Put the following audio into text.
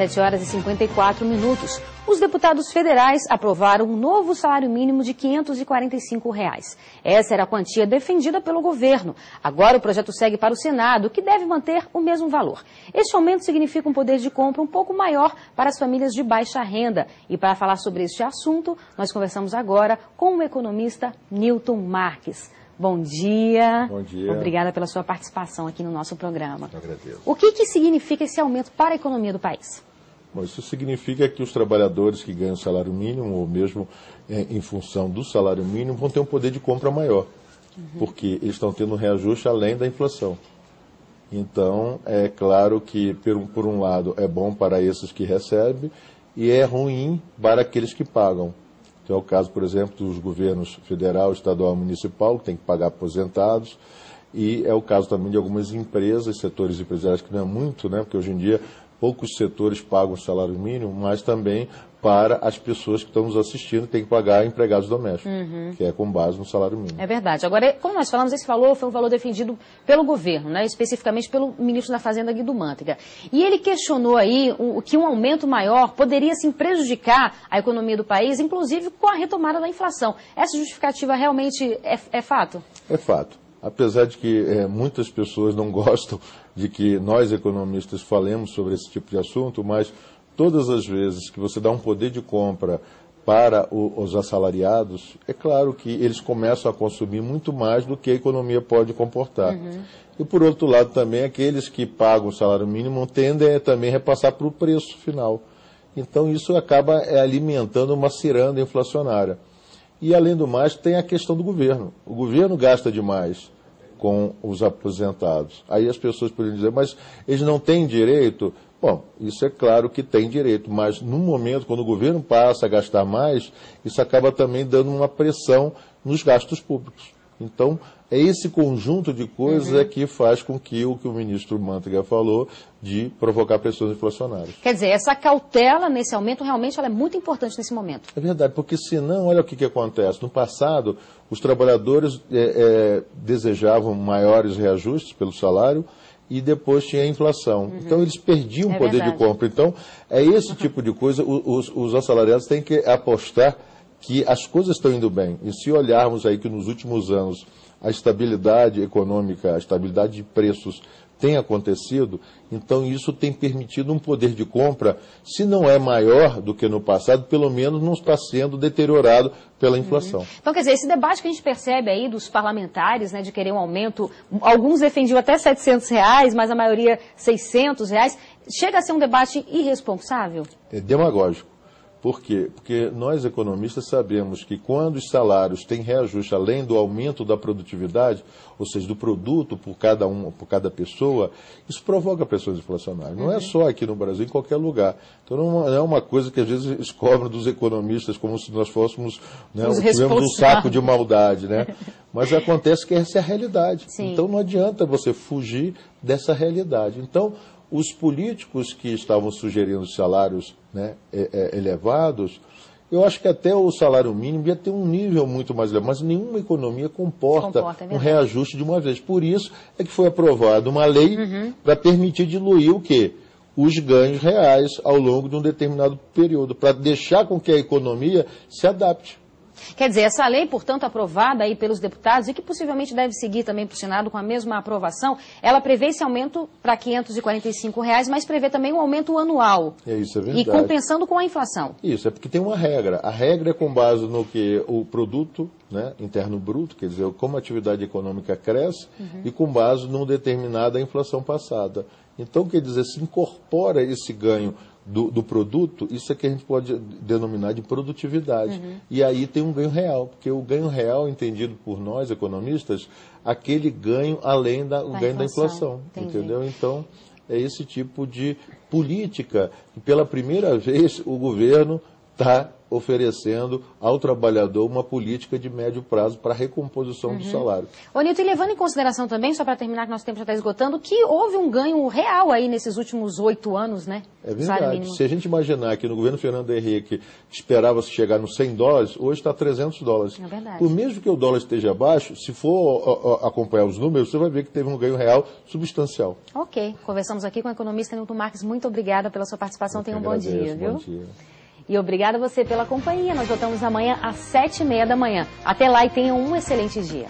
7 horas e 54 minutos. Os deputados federais aprovaram um novo salário mínimo de R$ 545. Essa era a quantia defendida pelo governo. Agora o projeto segue para o Senado, que deve manter o mesmo valor. Este aumento significa um poder de compra um pouco maior para as famílias de baixa renda. E para falar sobre este assunto, nós conversamos agora com o economista Newton Marques. Bom dia. Bom dia. Obrigada pela sua participação aqui no nosso programa. Eu agradeço. O que significa esse aumento para a economia do país? Bom, isso significa que os trabalhadores que ganham salário mínimo, ou mesmo em função do salário mínimo, vão ter um poder de compra maior, porque eles estão tendo um reajuste além da inflação. Então, é claro que, por um lado, é bom para esses que recebem e é ruim para aqueles que pagam. Então, é o caso, por exemplo, dos governos federal, estadual e municipal, que tem que pagar aposentados, e é o caso também de algumas empresas, setores empresariais, que não é muito, né, porque hoje em dia poucos setores pagam o salário mínimo, mas também para as pessoas que estão nos assistindo, tem que pagar empregados domésticos, que é com base no salário mínimo. É verdade. Agora, como nós falamos, esse valor foi um valor defendido pelo governo, né, especificamente pelo ministro da Fazenda, Guido Mantega. E ele questionou aí que um aumento maior poderia, sim, prejudicar a economia do país, inclusive com a retomada da inflação. Essa justificativa realmente é fato? É fato. Apesar de que muitas pessoas não gostam de que nós, economistas, falemos sobre esse tipo de assunto, mas todas as vezes que você dá um poder de compra para os assalariados, é claro que eles começam a consumir muito mais do que a economia pode comportar. E, por outro lado, também, aqueles que pagam o salário mínimo tendem a também repassar para o preço final. Então, isso acaba alimentando uma ciranda inflacionária. E, além do mais, tem a questão do governo. O governo gasta demais com os aposentados. Aí as pessoas poderiam dizer, mas eles não têm direito? Bom, isso é claro que tem direito, mas no momento, quando o governo passa a gastar mais, isso acaba também dando uma pressão nos gastos públicos. Então, é esse conjunto de coisas que faz com que o ministro Mantega falou de provocar pressões inflacionárias. Quer dizer, essa cautela nesse aumento realmente ela é muito importante nesse momento. É verdade, porque senão, olha o que acontece. No passado, os trabalhadores desejavam maiores reajustes pelo salário e depois tinha a inflação. Então, eles perdiam o poder de compra. Então, é esse tipo de coisa, os assalariados têm que apostar que as coisas estão indo bem. E se olharmos aí que nos últimos anos a estabilidade econômica, a estabilidade de preços tem acontecido, então isso tem permitido um poder de compra, se não é maior do que no passado, pelo menos não está sendo deteriorado pela inflação. Então, quer dizer, esse debate que a gente percebe aí dos parlamentares, né, de querer um aumento, alguns defendiam até R$700, mas a maioria R$600, chega a ser um debate irresponsável? É demagógico. Por quê? Porque nós, economistas, sabemos que quando os salários têm reajuste, além do aumento da produtividade, ou seja, do produto por cada pessoa, isso provoca pressões inflacionárias. Não é só aqui no Brasil, em qualquer lugar. Então não é uma coisa que às vezes eles cobram dos economistas como se nós fôssemos, né, tivemos um saco de maldade, né? Mas acontece que essa é a realidade. Sim. Então não adianta você fugir dessa realidade. Então, os políticos que estavam sugerindo salários, né, elevados, eu acho que até o salário mínimo ia ter um nível muito mais elevado, mas nenhuma economia comporta um reajuste de uma vez. Por isso é que foi aprovada uma lei para permitir diluir o quê? Os ganhos reais ao longo de um determinado período, para deixar com que a economia se adapte. Quer dizer, essa lei, portanto, aprovada aí pelos deputados e que possivelmente deve seguir também para o Senado com a mesma aprovação, ela prevê esse aumento para R$ 545, mas prevê também um aumento anual. Isso é verdade. E compensando com a inflação. Isso, é porque tem uma regra. A regra é com base no que o produto, né, interno bruto, quer dizer, como a atividade econômica cresce, e com base numa determinada inflação passada. Então, quer dizer, se incorpora esse ganho do produto, isso é que a gente pode denominar de produtividade. E aí tem um ganho real, porque o ganho real, entendido por nós, economistas, aquele ganho além do ganho da inflação. Entendeu? Então, é esse tipo de política que, pela primeira vez, o governo está oferecendo ao trabalhador uma política de médio prazo para a recomposição do salário. Ô, Nilton, e levando em consideração também, só para terminar que nosso tempo já está esgotando, que houve um ganho real aí nesses últimos 8 anos, né? É verdade. Se a gente imaginar que no governo Fernando Henrique esperava-se chegar nos $100, hoje está $300. É verdade. Por mesmo que o dólar esteja baixo, se for acompanhar os números, você vai ver que teve um ganho real substancial. Ok. Conversamos aqui com o economista Nilton Marques. Muito obrigada pela sua participação. Tenha um bom dia, viu? Bom dia. E obrigada a você pela companhia. Nós voltamos amanhã às 7h30 da manhã. Até lá e tenham um excelente dia.